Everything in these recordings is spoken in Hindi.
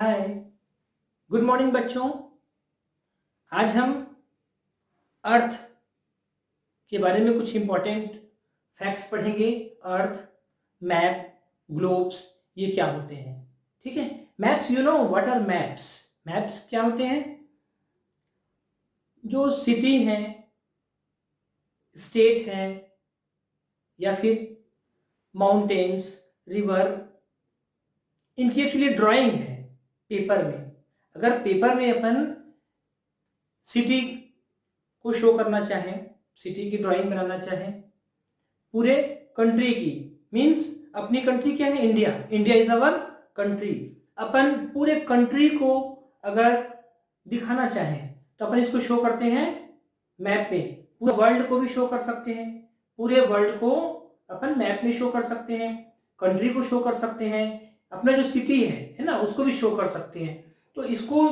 हाय, गुड मॉर्निंग बच्चों। आज हम अर्थ के बारे में कुछ इम्पोर्टेंट फैक्ट्स पढ़ेंगे। अर्थ, मैप, ग्लोब्स ये क्या होते हैं। ठीक है। Maps, you know what are maps. Maps क्या होते हैं? जो सिटी हैं, स्टेट हैं, या फिर माउंटेन्स, रिवर, इनकी एक्चुअली ड्राइंग है पेपर में। अगर पेपर में अपन सिटी को शो करना चाहें, सिटी की ड्राइंग बनाना चाहें पूरे कंट्री की, मींस अपनी कंट्री क्या है? India. India is our country. अपन पूरे कंट्री को अगर दिखाना चाहें तो अपन इसको शो करते हैं मैप में। पूरे वर्ल्ड को भी शो कर सकते हैं। पूरे वर्ल्ड को अपन मैप में शो कर सकते हैं, कंट्री को शो कर सकते हैं, अपना जो सिटी है ना, उसको भी शो कर सकते हैं। तो इसको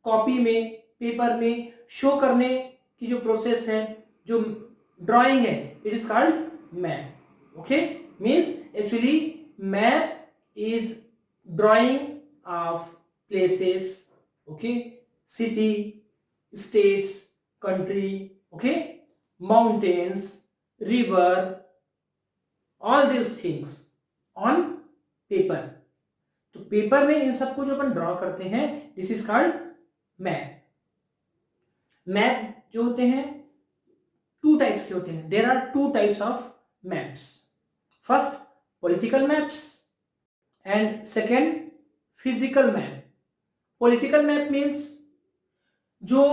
कॉपी में, पेपर में शो करने की जो प्रोसेस है, जो ड्राइंग है, it is called map. Okay, means actually map is drawing of places. Okay, city, states, country. Okay, mountains, river, all these things on paper. तो पेपर में इन सबको जो अपन ड्रॉ करते हैं, this is called map. Map जो होते हैं टू टाइप्स के होते हैं। There are two types of maps. First, political maps, and second, physical map. Political map means जो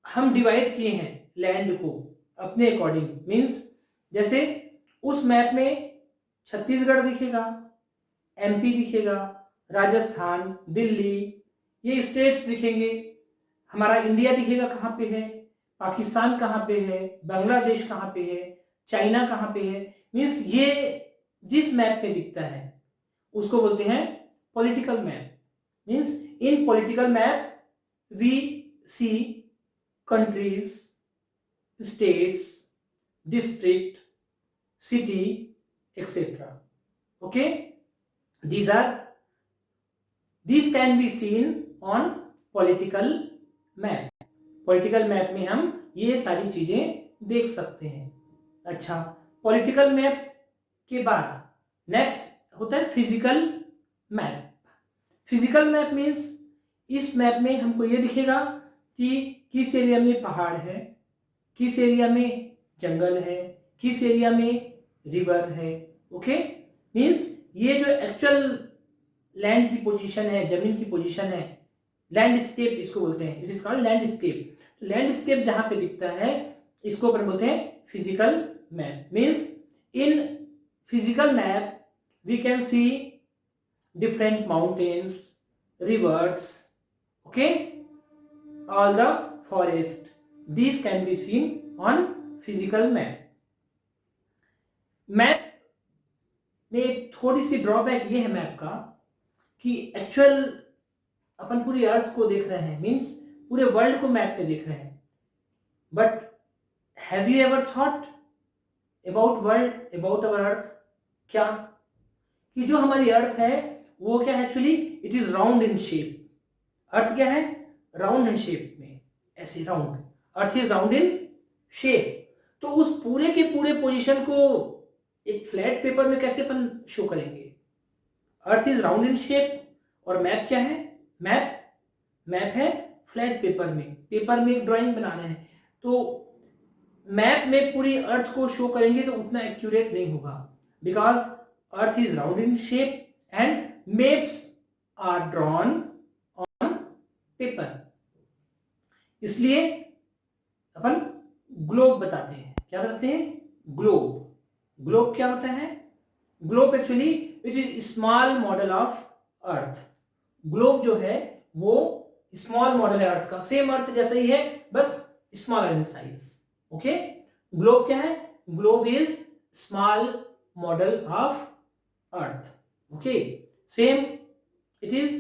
हम डिवाइड किए हैं लैंड को अपने अकॉर्डिंग, मीन्स जैसे उस मैप में छत्तीसगढ़ दिखेगा, एमपी दिखेगा, राजस्थान, दिल्ली, ये स्टेट्स दिखेंगे। हमारा इंडिया दिखेगा कहाँ पे है, पाकिस्तान कहाँ पे है, बांग्लादेश कहाँ पे है, चाइना कहाँ पे है। मीन्स ये जिस मैप पे दिखता है उसको बोलते हैं political map. Means in political map we see countries, states, district, city, etcetera. Okay, these can be seen on political map. Political map में हम ये सारी चीजें देख सकते हैं। अच्छा, पॉलिटिकल मैप के बाद नेक्स्ट होता है physical map. Physical map means इस मैप में हमको ये दिखेगा कि किस एरिया में पहाड़ है, किस एरिया में जंगल है, किस एरिया में रिवर है। ओके, मीन्स ये जो एक्चुअल लैंड की पोजीशन है, जमीन की पोजीशन है, लैंडस्केप इसको बोलते हैं। It is called landscape. Landscape जहां पे दिखता है इसको अपन बोलते हैं physical map. Means in physical map we can see different mountains, rivers, okay, all the forest. These can be seen on physical map. Map में थोड़ी सी ड्रॉबैक ये है मैप का कि एक्चुअल अपन पूरी अर्थ को देख रहे हैं, मीन्स पूरे वर्ल्ड को मैप पे देख रहे हैं। But have you ever thought about world, about our earth? क्या कि जो हमारी अर्थ है वो क्या है? Actually it is round in shape. Earth क्या है? राउंड है शेप में, ऐसे round. Earth is round in shape. तो उस पूरे के पूरे पोजीशन को एक फ्लैट पेपर में कैसे अपन शो करेंगे? अर्थ इज राउंड इन शेप और मैप क्या है? मैप है फ्लैट पेपर में। पेपर में एक ड्राइंग बनाना है तो मैप में पूरी अर्थ को शो करेंगे तो उतना एक्यूरेट नहीं होगा, because earth is round in shape and maps are drawn on paper. इसलिए अपन ग्लोब बताते हैं। क्या बताते हैं? ग्लोब। ग्लोब क्या होता है? Globe actually it is small model of earth. Globe जो है वो स्मॉल मॉडल है अर्थ का, सेम अर्थ जैसा ही है, बस smaller in size. Okay, globe क्या है? Globe is small model of earth. Okay, same, it is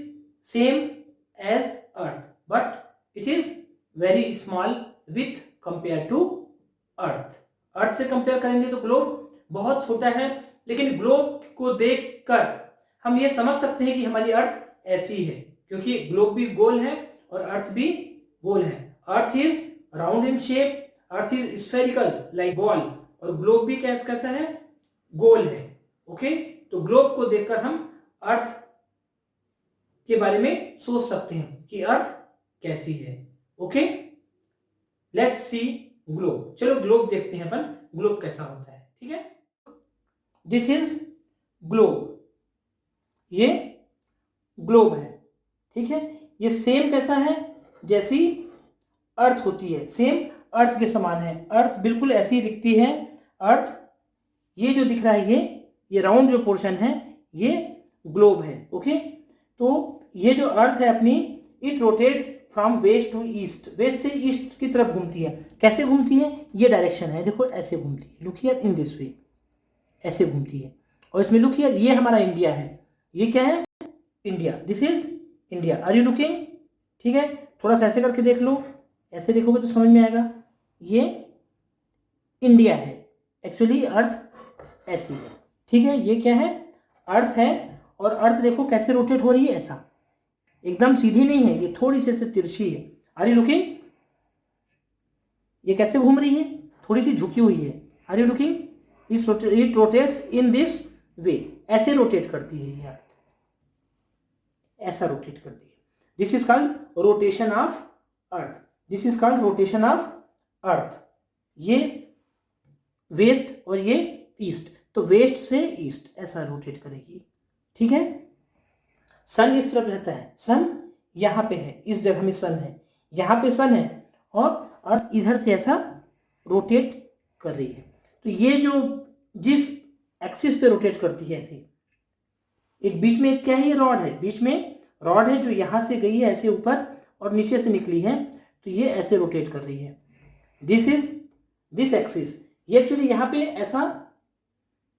same as earth but it is very small with compare to earth. Earth से कंपेयर करेंगे तो ग्लोब बहुत छोटा है, लेकिन ग्लोब को देखकर हम ये समझ सकते हैं कि हमारी अर्थ ऐसी है, क्योंकि ग्लोब भी गोल है और अर्थ भी गोल है। अर्थ is round in shape, earth is spherical like ball, और ग्लोब भी कैसा है, गोल है। ओके, तो ग्लोब को देखकर हम अर्थ के बारे में सोच सकते हैं कि अर्थ कैसी है। Okay, let's see globe. चलो ग्लोब देखते हैं अपन, ग्लोब कैसा होता है। ठीक है, दिस इज ग्लोब, ये ग्लोब है। ठीक है, ये सेम कैसा है, जैसी अर्थ होती है, सेम अर्थ के समान है। अर्थ बिल्कुल ऐसी दिखती है। अर्थ ये जो दिख रहा है, ये राउंड जो पोर्शन है, ये ग्लोब है। ओके, तो ये जो अर्थ है अपनी, it rotates from west to east, west से ईस्ट की तरफ घूमती है। कैसे घूमती है, ये डायरेक्शन है, देखो ऐसे घूमती है, look here in this way, ऐसे घूमती है। और इसमें लुक हियर, ये हमारा इंडिया है, ये क्या है, India, this is India. Are you looking? ठीक है, थोड़ा सा ऐसे करके देख लो, ऐसे देखोगे तो समझ में आएगा, ये इंडिया है। एक्चुअली अर्थ ऐसी है। ठीक है, ये क्या है, अर्थ है, और अर्थ देखो कैसे रोटेट हो रही है, ऐसा एकदम सीधी नहीं है, ये थोड़ी सी ऐसे तिरछी है। Are you looking? ये कैसे घूम रही है, थोड़ी सी झुकी हुई है। Are you looking? It rotates in this way, ऐसे रोटेट करती है ये अर्थ, ऐसा रोटेट करती है। This is called rotation of earth, this is called rotation of earth. ये वेस्ट और ये ईस्ट, तो वेस्ट से ईस्ट ऐसा रोटेट करेगी। ठीक है, सन इस तरफ रहता है, सन यहाँ पे है, इस जगह में सन है, यहाँ पे सन है, और अर्थ इधर से ऐसा रोटेट कर रही है। तो ये जो जिस एक्सिस पे रोटेट करती है ऐसे, एक बीच में एक क्या है, ये रॉड है, बीच में रॉड है जो यहाँ से गई है ऐसे ऊपर और नीचे से निकली है, तो ये ऐसे रोटेट कर रही है। दिस इज दिस एक्सिस, ये एक्चुअली यहाँ पे ऐसा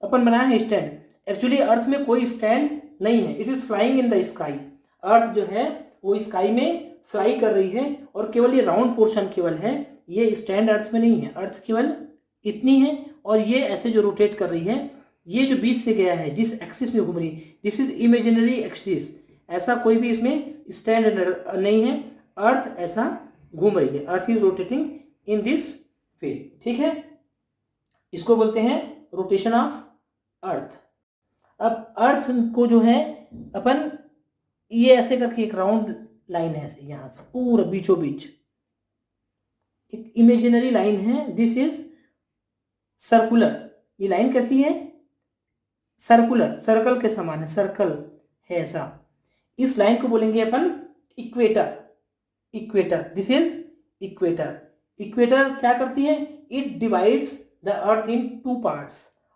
अपन बनाया है स्टैंड। एक्चुअली अर्थ में कोई स्टैंड नहीं है, it is flying in the sky. Earth जो है वो स्काई में फ्लाई कर रही है, और केवल ये राउंड पोर्शन केवल है, ये स्टैंड अर्थ में नहीं है। अर्थ केवल इतनी है, और ये ऐसे जो रोटेट कर रही है, ये जो बीच से गया है, जिस एक्सिस में घूम रही है, दिस इज इमेजिनरी एक्सिस। ऐसा कोई भी इसमें स्टैंड नहीं है, अर्थ ऐसा घूम रही है, earth is rotating in this वे। ठीक है, इसको बोलते हैं रोटेशन ऑफ अर्थ। अब अर्थ को जो है अपन, ये ऐसे करके एक राउंड लाइन है ऐसे, यहां से पूरा बीचों बीच एक इमेजिनरी लाइन है, दिस इज सर्कुलर। ये लाइन कैसी है, सर्कुलर, सर्कल के समान है, सर्कल है ऐसा। इस लाइन को बोलेंगे अपन equator, equator, this is equator. Equator क्या करती है, it divides the earth in two parts,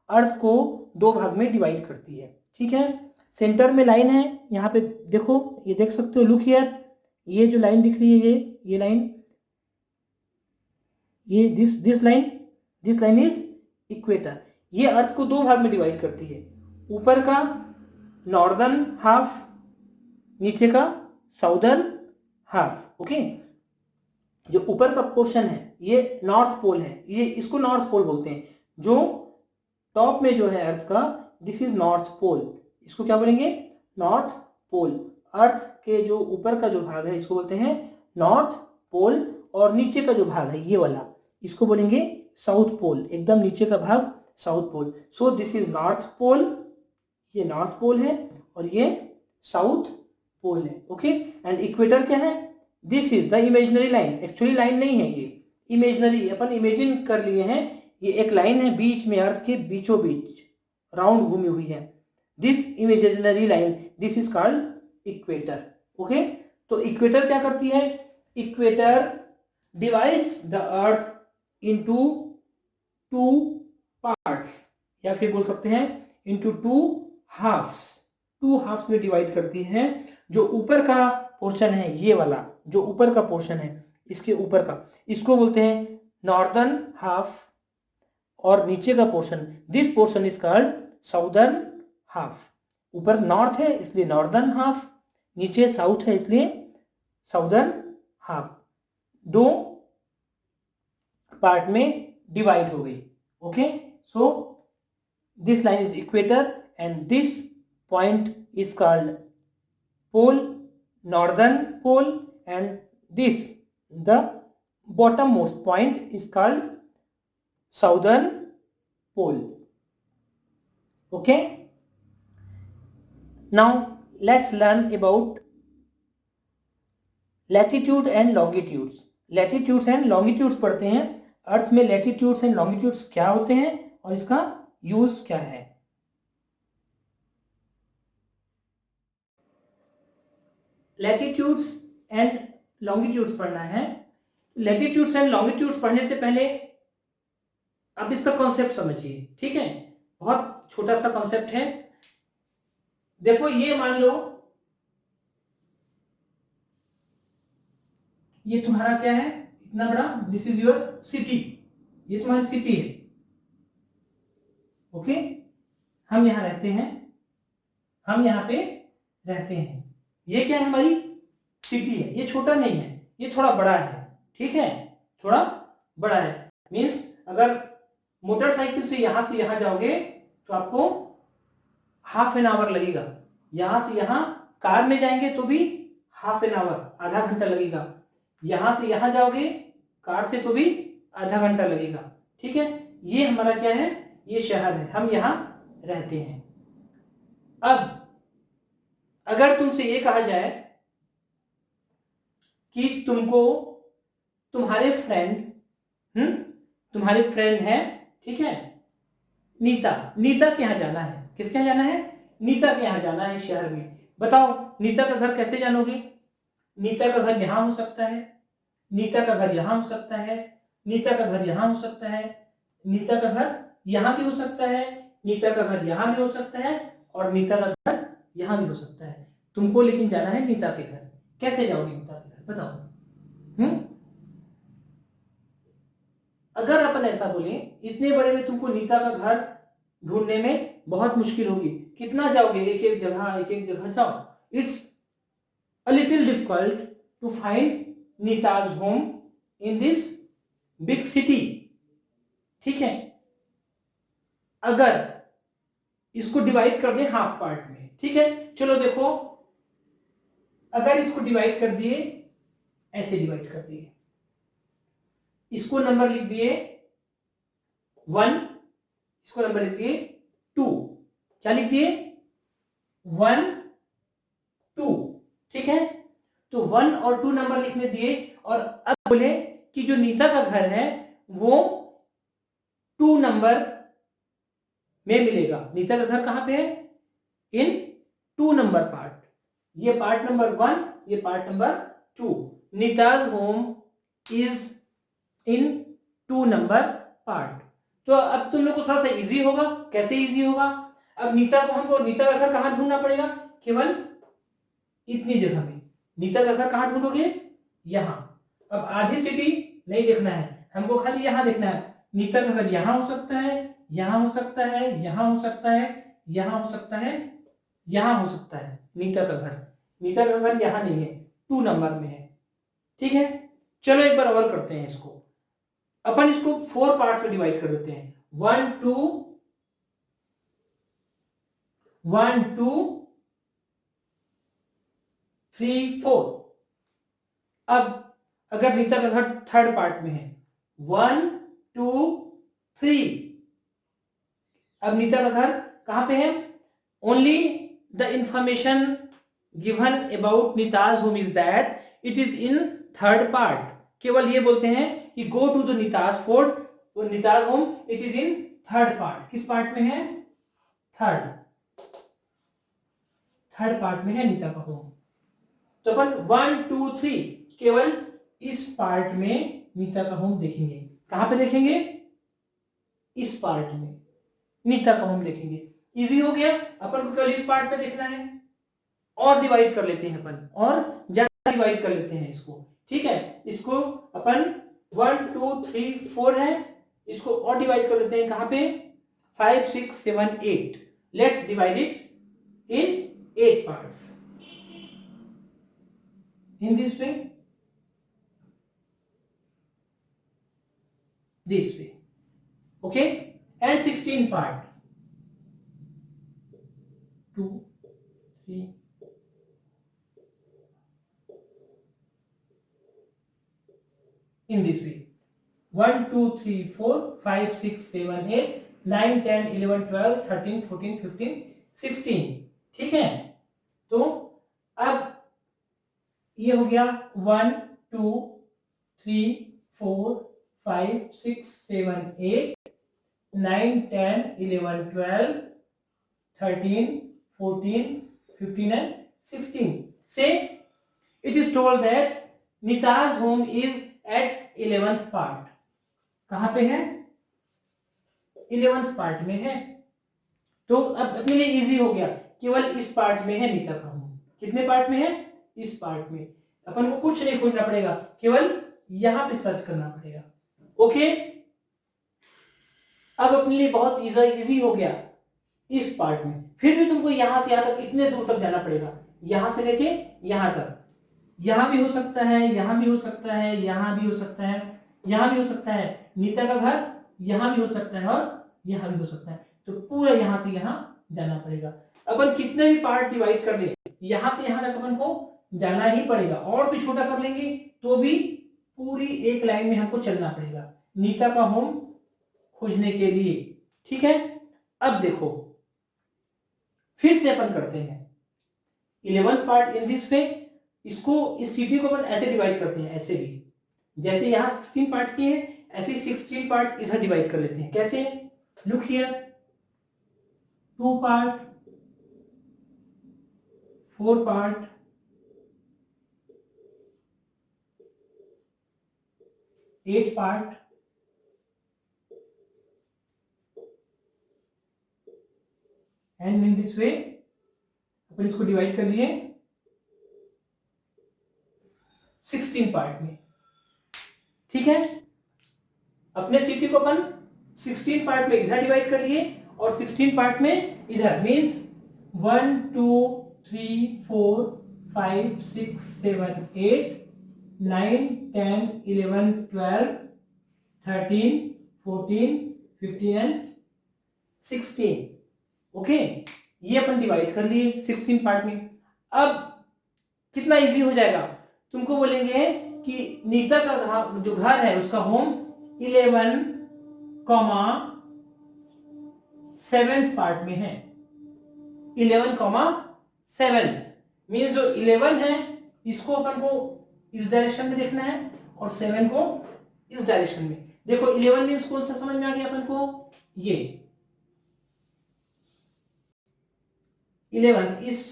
earth को दो भाग में डिवाइड करती है। ठीक है, सेंटर में लाइन है, यहाँ पे देखो, ये देख सकते हो, लुक हियर, ये जो लाइन दिख रही है, ये लाइन, ये दिस लाइन इज इक्वेटर। ये अर्थ को दो भाग में डिवाइड करती है, ऊपर का नॉर्दर्न हाफ, नीचे का साउदर्न हाफ। ओके, जो ऊपर का पोर्शन है ये नॉर्थ पोल है, ये इसको नॉर्थ पोल बोलते हैं। जो टॉप में जो है अर्थ का, दिस इज नॉर्थ पोल, इसको क्या बोलेंगे, नॉर्थ पोल। अर्थ के जो ऊपर का जो भाग है इसको बोलते हैं नॉर्थ पोल, और नीचे का जो भाग है ये वाला, इसको बोलेंगे साउथ पोल, एकदम नीचे का भाग south pole. So this is north pole, ये नॉर्थ पोल है, और ये साउथ पोल है। ओके, एंड इक्वेटर क्या है, this is the imaginary line. Actually line नहीं है, ये इमेजिनरी, अपन इमेजिन कर लिए हैं, ये एक लाइन है बीच में, अर्थ के बीचों बीच राउंड घूमी हुई है। This imaginary line, this is called equator. Okay, तो इक्वेटर क्या करती है, equator divides the earth into two parts, या फिर बोल सकते हैं into two halves. Two halves में डिवाइड करती है। जो ऊपर का पोर्शन है, ये वाला जो ऊपर का पोर्शन है, इसके ऊपर का, इसको बोलते हैं नॉर्दर्न हाफ, और नीचे का portion, this portion is called southern half. ऊपर नॉर्थ है इसलिए नॉर्दर्न हाफ, नीचे साउथ है इसलिए साउदर्न हाफ। दो पार्ट में डिवाइड हो गई। Okay, so this line is equator and this point is called pole, northern pole, and this the bottommost point is called southern pole. Okay, now let's learn about latitude and longitudes. Latitudes and longitudes पढ़ते हैं. अर्थ में लैटिट्यूड्स एंड लॉन्गिट्यूड्स क्या होते हैं और इसका यूज क्या है. लैटिट्यूड्स एंड लॉन्गिट्यूड्स पढ़ना है. लैटिट्यूड्स एंड लॉन्गिट्यूड्स पढ़ने से पहले आप इसका कॉन्सेप्ट समझिए. ठीक है, बहुत छोटा सा कॉन्सेप्ट है. देखो, ये मान लो ये तुम्हारा क्या है, इतना बड़ा, दिस इज योर सिटी, ये तुम्हारी सिटी है. ओके, हम यहां रहते हैं, हम यहां पे रहते हैं. ये क्या है, हमारी सिटी है. ये छोटा नहीं है, ये थोड़ा बड़ा है. ठीक है, थोड़ा बड़ा है. मीन्स अगर मोटरसाइकिल से यहां जाओगे तो आपको हाफ एन आवर लगेगा. यहां से यहां कार में जाएंगे तो भी हाफ एन आवर, आधा घंटा लगेगा. यहां से यहां जाओगे कार से तो भी आधा घंटा लगेगा. ठीक है, ये हमारा क्या है, ये शहर है, हम यहां रहते हैं. अब अगर तुमसे ये कहा जाए कि तुमको तुम्हारे फ्रेंड है, ठीक है, नीता के यहां जाना है. किसके यहां जाना है, नीता के यहां जाना है शहर में. बताओ नीता का घर कैसे जानोगे. नीता का घर यहां हो सकता है, नीता का घर यहां हो सकता है, नीता का घर यहां हो सकता है, नीता का घर यहां भी हो सकता है, नीता का घर यहां भी हो सकता है, और नीता का घर यहां भी हो सकता है. तुमको लेकिन जाना है नीता के घर. कैसे जाओगे नीता के घर, बताओ. अगर अपन ऐसा बोले, इतने बड़े में तुमको नीता का घर ढूंढने में बहुत मुश्किल होगी. कितना जाओगे, एक एक जगह जाओ. It's a little difficult to find Nita's home in this big city. ठीक है, अगर इसको डिवाइड कर दें हाफ पार्ट में. ठीक है, चलो देखो, अगर इसको डिवाइड कर दिए, ऐसे डिवाइड कर दिए, इसको नंबर लिख दिए 1, इसको नंबर लिख दिए 2. क्या लिख दिए, 1 2. ठीक है, तो 1 और 2 नंबर लिखने दिए. और अब बोले कि जो नीता का घर है वो 2 नंबर में मिलेगा. नीता का घर कहां पे है, इन 2 नंबर पार्ट. ये पार्ट नंबर 1, ये part number 2. Neeta's home is in 2 number part. तो अब तुम लोग को थोड़ा सा इजी होगा. कैसे इजी होगा, अब हमको नीता का घर कहां ढूंढना पड़ेगा, केवल इतनी जगह में. नीता का घर कहां ढूंढोगे, यहां. अब आधी सिटी नहीं देखना है, हमको खाली यहां देखना है. नीता का घर यहां हो सकता है, यहां हो सकता है, यहां हो सकता है, यहां हो सकता है, यहां हो सकता है. नीता का घर यहां नहीं है, 2 नंबर में है. ठीक है, चलो एक बार और करते हैं इसको. अपन इसको 4 पार्ट्स में डिवाइड कर देते हैं. 1 2 1 2 3 4. अब अगर नीता का घर थर्ड पार्ट में है, 1 2 3. अब नीता का घर कहां पे है, only the information given about Neeta's home is that it is in third part. केवल ये बोलते हैं कि go to the Neeta's fort, तो Neeta's home it is in third part. किस पार्ट में है, थर्ड पार्ट में है नीता का होम. तो अपन 1 2 3 केवल इस पार्ट में नीता का होम देखेंगे. कहां पे देखेंगे, इस पार्ट में नीता का होम देखेंगे. इजी हो गया, अपन को केवल इस पार्ट पे देखना है. और डिवाइड कर लेते हैं अपन, और ज्यादा डिवाइड कर लेते हैं इसको. ठीक है, इसको अपन 1 2 3 4 है, इसको और डिवाइड कर लेते हैं. कहां पे, 5 6 7 8. Let's divide it in 8 parts in this way, this way. Okay, and 16 part, 2 3 in this way. 1 2 3 4 5 6 7 8 9 10 11 12 13 14 15 16, ठीक है। तो अब ये हो गया 1 2 3 4 5 6 7 8 9 10 11 12 13 14 15 and 16. Say it is told that Nita's home is at 11th part. कहां पे है? 11th पार्ट में है। तो अब अपने लिए इजी हो गया, केवल इस पार्ट में है नीता का होम। कितने पार्ट में है? इस पार्ट में। अपन को कुछ नहीं खोजना पड़ेगा, केवल यहां पे सर्च करना पड़ेगा। ओके, अब अपने लिए बहुत इजी हो गया इस पार्ट में। फिर भी तुमको यहां से यहां तक इतने दूर तक जाना पड़ेगा, यहां से लेके यहां तक। यहां भी हो सकता है, यहां भी हो सकता है, यहां भी हो सकता है, यहां भी हो सकता है। नीता का घर यहां भी हो सकता है और यहां भी हो सकता है। तो पूरा यहां से यहां जाना पड़ेगा। अपन कितने भी पार्ट डिवाइड कर ले, यहां से यहां तक अपन को जाना ही पड़ेगा। और भी छोटा कर लेंगे तो भी पूरी एक लाइन में हमको चलना पड़ेगा नीता का होम खोजने के लिए, ठीक है। अब देखो, फिर से अपन करते हैं 11th पार्ट इन दिस वे। इसको, इस सिटी को अपन ऐसे डिवाइड करते हैं, ऐसे भी। जैसे यहां 16 पार्ट किए हैं, ऐसे 16 पार्ट इधर डिवाइड कर लेते हैं। कैसे? Look here, 2 part, 4 part, 8 part, and in this way अपन इसको डिवाइड कर लिए 16 पार्ट में, ठीक है। अपने सिटी को अपन 16 पार्ट में इधर डिवाइड कर लिए और 16 पार्ट में इधर। Means 1 2 3 4 5 6 7 8 9 10 11 12 13 14 15 and 16। ओके, ये अपन डिवाइड कर लिए 16 पार्ट में। अब कितना इजी हो जाएगा, तुमको बोलेंगे कि नीता का जो घर है उसका होम 11, 7th पार्ट में है। 11, 7 मीन्स जो 11 है इसको अपन को इस डायरेक्शन में देखना है और 7 को इस डायरेक्शन में। देखो 11 मीन्स कौन सा समझ में आ गया अपन को? ये 11 इस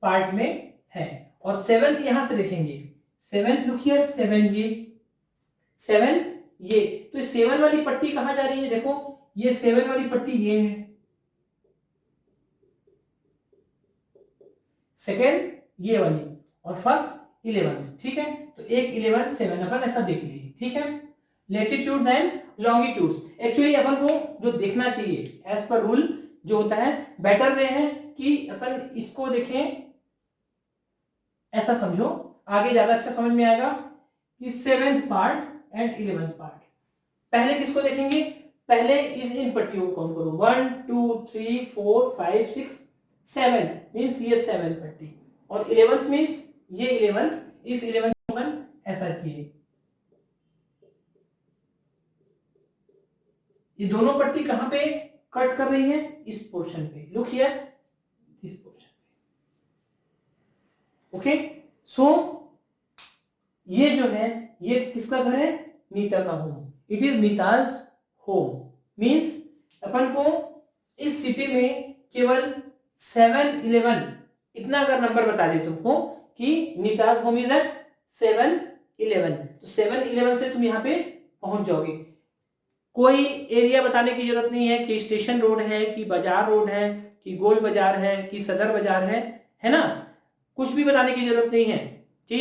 पार्ट में है और 7th यहां से देखेंगे। 7th लुक हियर, 7 ये 7 ये। तो 7 वाली पट्टी कहां जा रही है? देखो ये 7 वाली पट्टी ये है, सेकेंड ये वाली, और फर्स्ट 11, ठीक है। तो एक 11 7 अपन ऐसा देख लिए, ठीक है। लैटिट्यूड्स एंड लॉन्गिट्यूड्स एक्चुअली अपन को जो देखना चाहिए एज पर रूल जो होता है, बेटर वे है कि अपन इसको देखें, ऐसा समझो, आगे ज्यादा अच्छा समझ में आएगा कि 7th part and 11th part. पहले किसको देखेंगे? पहले इन पट्टियों को काउंट करो, 1 2 3 4 5 6 7 मीन्स ये 7 पट्टी, और 11th मीन्स ये 11, इस 11 को अपन ऐसा किए। ये दोनों पट्टी कहां पे कट कर रही है? इस पोर्शन पे। लुक हियर, इस पोर्शन पे। ओके, सो ये जो है ये किसका घर है? नीता का home. It is Neeta's home. Means अपन को इस सिटी में केवल 7 11 इतना अगर नंबर बता दे तुमको कि नीताज होम इज एट 7 11, तो 7 11 से तुम यहां पे पहुंच जाओगे। कोई एरिया बताने की जरूरत नहीं है कि स्टेशन रोड है, कि बाजार रोड है, कि गोल बाजार है, कि सदर बाजार है ना। कुछ भी बताने की जरूरत नहीं है कि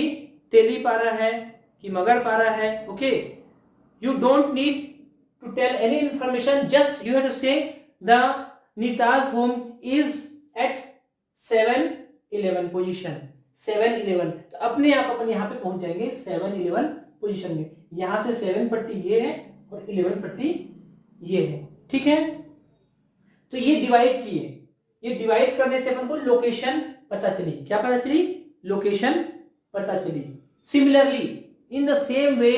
तेलीपारा है कि मगरपारा है। Okay, you don't need to tell any information, just you have to say the Neeta's home is at 7 11 position. 7 11, तो अपने आप अपन यहाँ पे पहुंच जाएंगे 7 11 पोजीशन में। यहां से 7 पट्टी ये है और 11 पट्टी ये है, ठीक है। तो ये डिवाइड किए, ये डिवाइड करने से अपन को लोकेशन पता चली। क्या पता चली? लोकेशन पता चली। Similarly in the same way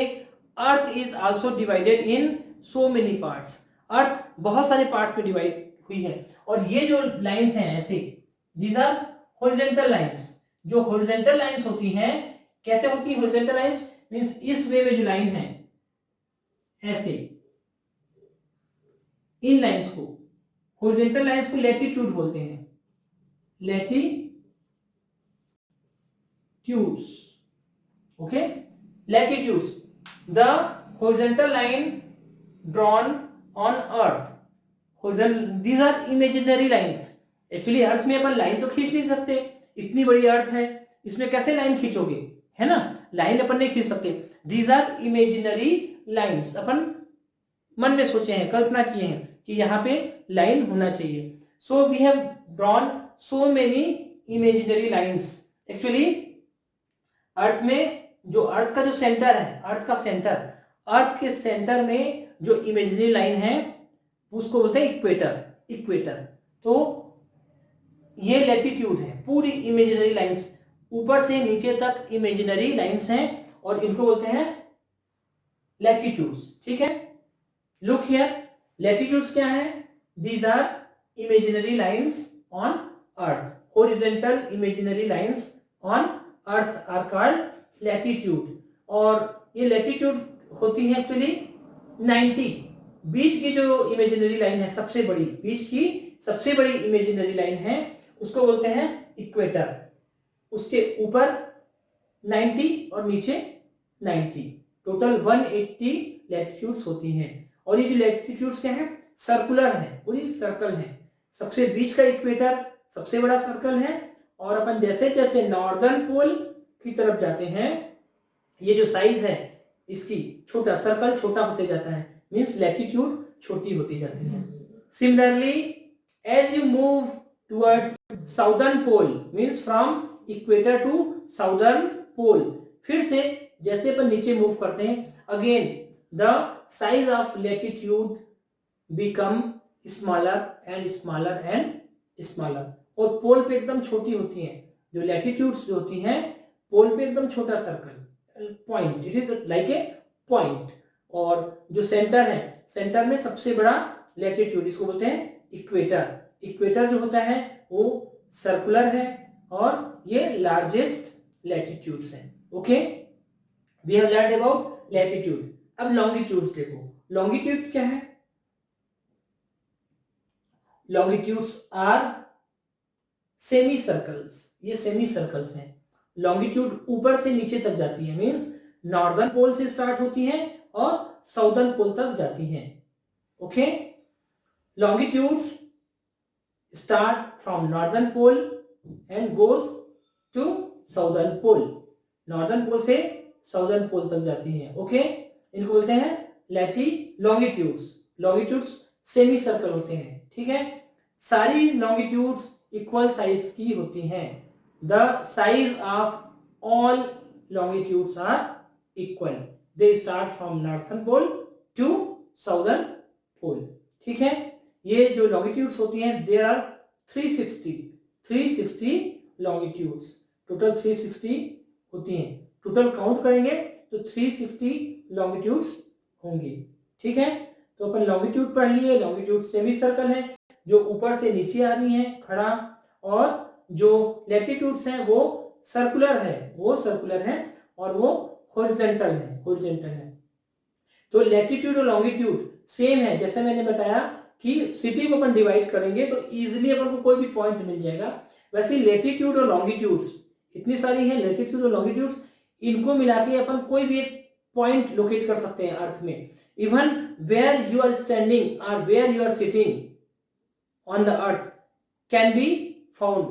earth is also divided in so many parts. Earth बहुत सारे पार्ट्स में डिवाइड हुई है। और ये जो लाइंस हैं ऐसे, दीज आर हॉरिजॉन्टल लाइंस। जो हॉरिजॉन्टल लाइंस होती हैं, कैसे होती है हॉरिजॉन्टल लाइंस? मींस इस वे में जो लाइन है ऐसे, इन लाइंस को, हॉरिजॉन्टल लाइंस को लैटिट्यूड बोलते हैं, latitudes. Okay, latitudes, the horizontal line drawn on earth, these are imaginary lines. Actually earth में अपन लाइन तो खींच नहीं सकते, इतनी बड़ी अर्थ है, इसमें कैसे लाइन खींचोगे, है ना, लाइन अपन नहीं खींच सकते। दीज आर इमेजिनरी लाइंस, अपन मन में सोचे हैं, कल्पना किए हैं कि यहाँ पे लाइन होना चाहिए। So we have drawn so many imaginary lines. Actually earth में जो अर्थ का जो सेंटर है, अर्थ का सेंटर, अर्थ के सेंटर में जो इमेजिनरी लाइन है उसको बोलते हैं इक्वेटर। इक्वेटर, तो ये लैटिट्यूड है, पूरी इमेजिनरी लाइंस, ऊपर से नीचे तक इमेजिनरी लाइंस हैं और इनको बोलते हैं लैटिट्यूड्स। ठीक है, लुक हियर, लैटिट्यूड्स क्या है? These are imaginary lines on earth, horizontal imaginary lines on earth are called latitude. और ये लैटिट्यूड होती है एक्चुअली 90, बीच की जो इमेजिनरी लाइन है सबसे बड़ी, बीच की सबसे बड़ी इमेजिनरी लाइन है उसको बोलते हैं इक्वेटर। उसके ऊपर 90 और नीचे 90, टोटल 180 लैटिट्यूड्स होती हैं। और ये जो लैटिट्यूड्स क्या है? सर्कुलर है, पूरी सर्कल है। सबसे बीच का इक्वेटर सबसे बड़ा सर्कल है और अपन जैसे जैसे नॉर्दर्न पोल की तरफ जाते हैं, ये जो साइज है इसकी, छोटा सर्कल छोटा होते जाता है, मींस लैटिट्यूड छोटी होती जाती है। Similarly as you move towards southern pole, means from equator to southern pole, फिर से जैसे अपन नीचे मूव करते हैं, again the size of latitude become smaller and smaller and smaller. और पोल पे एकदम छोटी होती हैं, जो लैटिट्यूड्स जो होती हैं पोल पे एकदम छोटा circle, point, it is like a point. और जो सेंटर है, सेंटर में सबसे बड़ा लैटिट्यूड, इसको बोलते हैं इक्वेटर। इक्वेटर जो होता है वो सर्कुलर है और ये लार्जेस्ट लैटिट्यूड्स हैं। Okay, we have learned about latitude. अब लॉन्गिट्यूड्स देखो, लॉन्गिट्यूड क्या है? लॉन्गिट्यूड्स आर सेमी सर्कल्स, ये सेमी सर्कल्स हैं। लॉन्गिट्यूड ऊपर से नीचे तक जाती है, मींस नॉर्दर्न पोल से स्टार्ट होती है और साउदर्न पोल तक जाती हैं। Okay, longitudes start from northern pole and goes to southern pole, northern pole से साउदर्न पोल तक जाती हैं। ओके, इनको बोलते हैं लॉन्गिट्यूड्स। लॉन्गिट्यूड्स सेमी सर्कल होते हैं। ठीक है, सारी लॉन्गिट्यूड्स इक्वल साइज की होती हैं। The size of all longitudes are equal, they start from northern pole to southern pole. ठीक है, ये जो लॉन्गिट्यूड्स होती हैं देयर आर 360 लॉन्गिट्यूड्स, टोटल 360 होती हैं। टोटल काउंट करेंगे तो 360 लॉन्गिट्यूड्स होंगी। ठीक है, तो अपन लॉन्गिट्यूड पढ़ लिए। लॉन्गिट्यूड सेमी सर्कल है जो ऊपर से नीचे आ रही है खड़ा, और जो लैटिट्यूड्स हैं वो सर्कुलर है, वो सर्कुलर है और वो हॉरिजॉन्टल है, हॉरिजॉन्टल है। तो लैटिट्यूड और लॉन्गिट्यूड सेम है। जैसे मैंने बताया कि सिटी को अपन डिवाइड करेंगे तो इजीली अपन को कोई भी पॉइंट मिल जाएगा, वैसे लैटिट्यूड और लॉन्गिट्यूड्स इतनी सारी है, लैटिट्यूड और लॉन्गिट्यूड्स, इनको मिला के अपन कोई भी एक पॉइंट लोकेट कर सकते हैं अर्थ में। Even where you are standing और where you are sitting on the earth can be found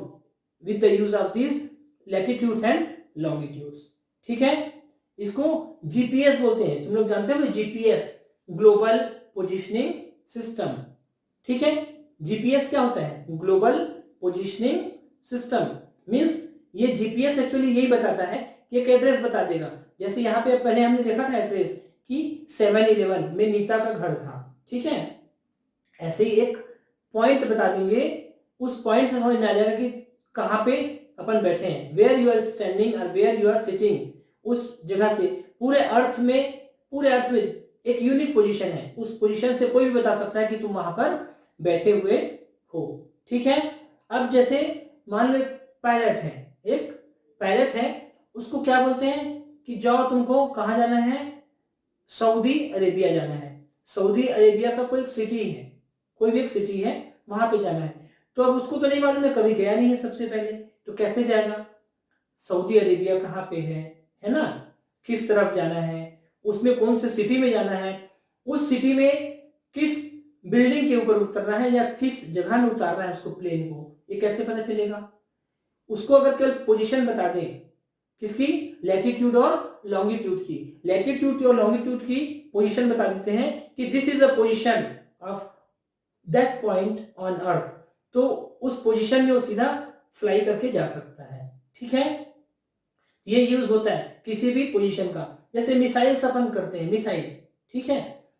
with the use of these latitudes and longitudes। ठीक है, इसको जीपीएस बोलते हैं। तुम लोग जानते हो जीपीएस, ग्लोबल पोजिशनिंग सिस्टम। ठीक है, जीपीएस क्या होता है? Global positioning system. मींस ये जीपीएस एक्चुअली यही बताता है कि एक एड्रेस बता देगा। जैसे यहाँ पे पहले हमने देखा था एड्रेस कि 7-11 में नीता का घर था। ठीक है, ऐसे ही एक पॉइंट बता देंगे, उस पॉइंट से समझ में आ जाएगा कि कहाँ पे अपन बैठे हैं। वेयर यू आर स्टैंडिंग और वेयर यू आर सिटिंग, उस जगह से पूरे अर्थ में पूरे अर्थ में एक यूनिक पोजीशन है, उस पोजीशन से कोई भी बता सकता है कि तुम वहां पर बैठे हुए हो। ठीक है, अब जैसे मान लो एक पायलट है, उसको क्या बोलते हैं कि जाओ तुमको कहाँ जाना है, सऊदी अरेबिया जाना है। सऊदी अरेबिया का कोई सिटी है, कोई भी एक सिटी है, वहां पे जाना है। तो अब उसको तो नहीं मालूम है, कभी गया नहीं है सबसे पहले, तो कैसे जाएगा, सऊदी अरेबिया कहाँ पे है ना, किस तरफ जाना है, उसमें कौन से सिटी में जाना है, उस सिटी में किस बिल्डिंग के ऊपर उतरना है या किस जगह में उतारना है उसको, प्लेन को, ये कैसे पता चलेगा। उसको अगर केवल पोजीशन बता दें, किसकी, लैटिट्यूड और लॉन्गिट्यूड की, लैटिट्यूड और लॉन्गिट्यूड की पोजीशन बता देते हैं कि this is the position of that point on earth, तो उस पोजीशन में वो सीधा फ्लाई करके जा सकता है। ठीक है, ये यूज होता है किसी भी पोजीशन का। जैसे मिसाइल्स अपन करते हैं, मिसाइल, ठीक है,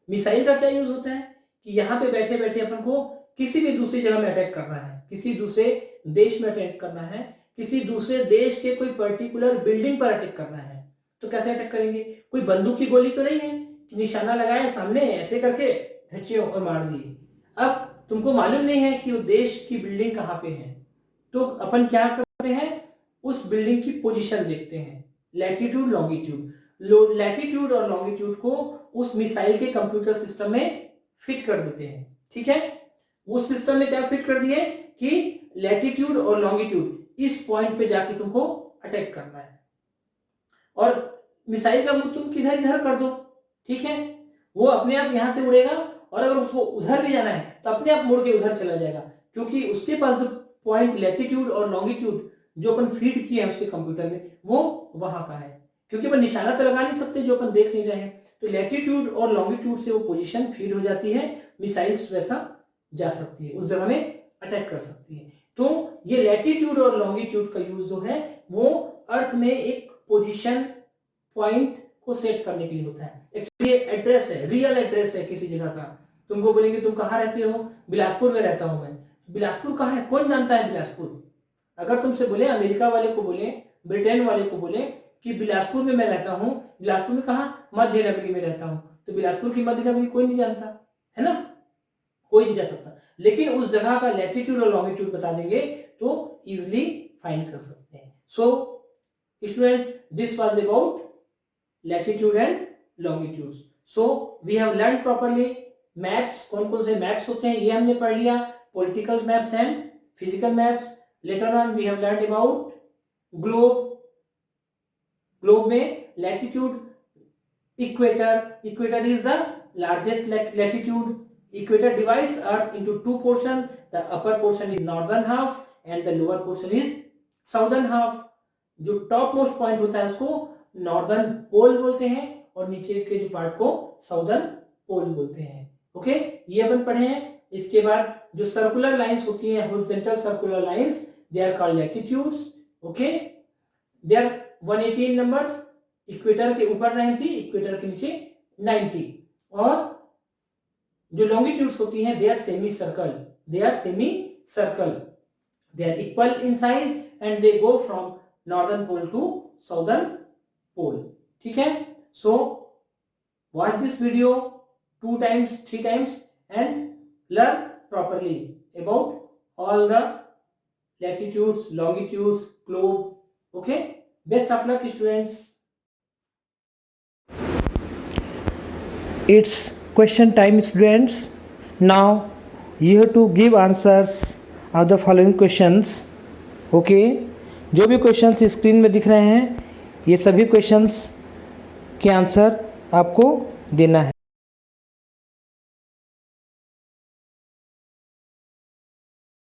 मिसाइल का क्या यूज होता है कि यहाँ पे बैठे बैठे अपन को किसी भी दूसरी जगह में अटैक करना है, किसी दूसरे देश में अटैक करना है, किसी दूसरे देश के कोई पर्टिकुलर बिल्डिंग पर अटैक करना है, तो कैसे अटैक करेंगे, कोई बंदूक की गोली तो नहीं है कि निशाना लगाए सामने ऐसे करके खींचे और मार दिए। अब तुमको मालूम नहीं है कि वो देश की बिल्डिंग कहाँ पे है, तो अपन क्या करते हैं, उस बिल्डिंग की पोजीशन देखते हैं, लैटिट्यूड लॉन्गिट्यूड, लैटिट्यूड और लॉन्गिट्यूड को उस मिसाइल के कंप्यूटर सिस्टम में फिट कर देते हैं। ठीक है, उस सिस्टम में क्या फिट कर दिए कि लैटिट्यूड और लॉन्गिट्यूड इस पॉइंट पे जाके तुमको अटैक करना है, और मिसाइल का मुंह तुम किधर इधर कर दो, ठीक है, वो अपने आप यहां से उड़ेगा, और अगर उसको उधर भी जाना है तो अपने आप मुड़ के उधर चला जाएगा, क्योंकि उसके पास जो पॉइंट लैटिट्यूड और लॉन्गिट्यूड जो अपन फीड किए हैं उसके कंप्यूटर में वो वहां का है, क्योंकि अपन निशाना तो लगा नहीं सकते जो अपन देख नहीं रहे हैं, तो लैटिट्यूड और लॉन्गिट्यूड से वो पोजीशन फीड हो जाती है, मिसाइल्स वैसा जा सकती है, उस जगह में अटैक कर सकती है। तो ये लैटिट्यूड और लॉन्गिट्यूड का यूज जो है वो अर्थ में एक पोजीशन पॉइंट को सेट करने के लिए होता है। एक्चुअली एड्रेस है, रियल एड्रेस है किसी जगह का। तुमको बोलेंगे तुम कहाँ रहते हो, बिलासपुर में रहता हूं मैं, बिलासपुर कहाँ है, कौन जानता है बिलासपुर। अगर तुमसे बोले, अमेरिका वाले को बोले, ब्रिटेन वाले को बोले कि बिलासपुर में मैं रहता हूँ, बिलासपुर में कहाँ, मध्य नगरी में रहता हूँ, तो बिलासपुर की मध्य नगरी कोई नहीं जानता है ना, कोई नहीं जा सकता, लेकिन उस जगह का लैटिट्यूड और लॉन्गिट्यूड बता देंगे तो इजिली फाइंड कर सकते हैं। So students, this was about latitude and longitude. So we have learn properly maps, कौन कौन से मैप्स होते हैं ये हमने पढ़ लिया, political maps and physical maps. Later on we have learn about globe, globe में latitude, equator is the largest latitude, equator divides earth into two portions, the upper portion is northern half and the lower portion is southern half। जो टॉप मोस्ट पॉइंट होता है उसको नॉर्दर्न पोल बोलते हैं और नीचे के जो पार्ट को साउदर्न पोल बोलते हैं। ओके, ये अपन पढ़े हैं। इसके बाद जो सर्कुलर लाइंस होती हैं, horizontal circular lines, they are called latitudes. Okay, they are 118 numbers, equator के ऊपर 90, इक्वेटर के नीचे 90, और जो लॉन्गिट्यूड्स होती हैं they are semi circle, they are equal in size and they go from northern pole to southern pole. ठीक है, so watch this video 2 times 3 times and learn properly about all the latitudes, longitudes, globe. Okay, best of luck students. It's question time students. Now you have to give answers of the following questions. Okay, जो भी क्वेश्चंस स्क्रीन में दिख रहे हैं ये सभी क्वेश्चंस के आंसर आपको देना है।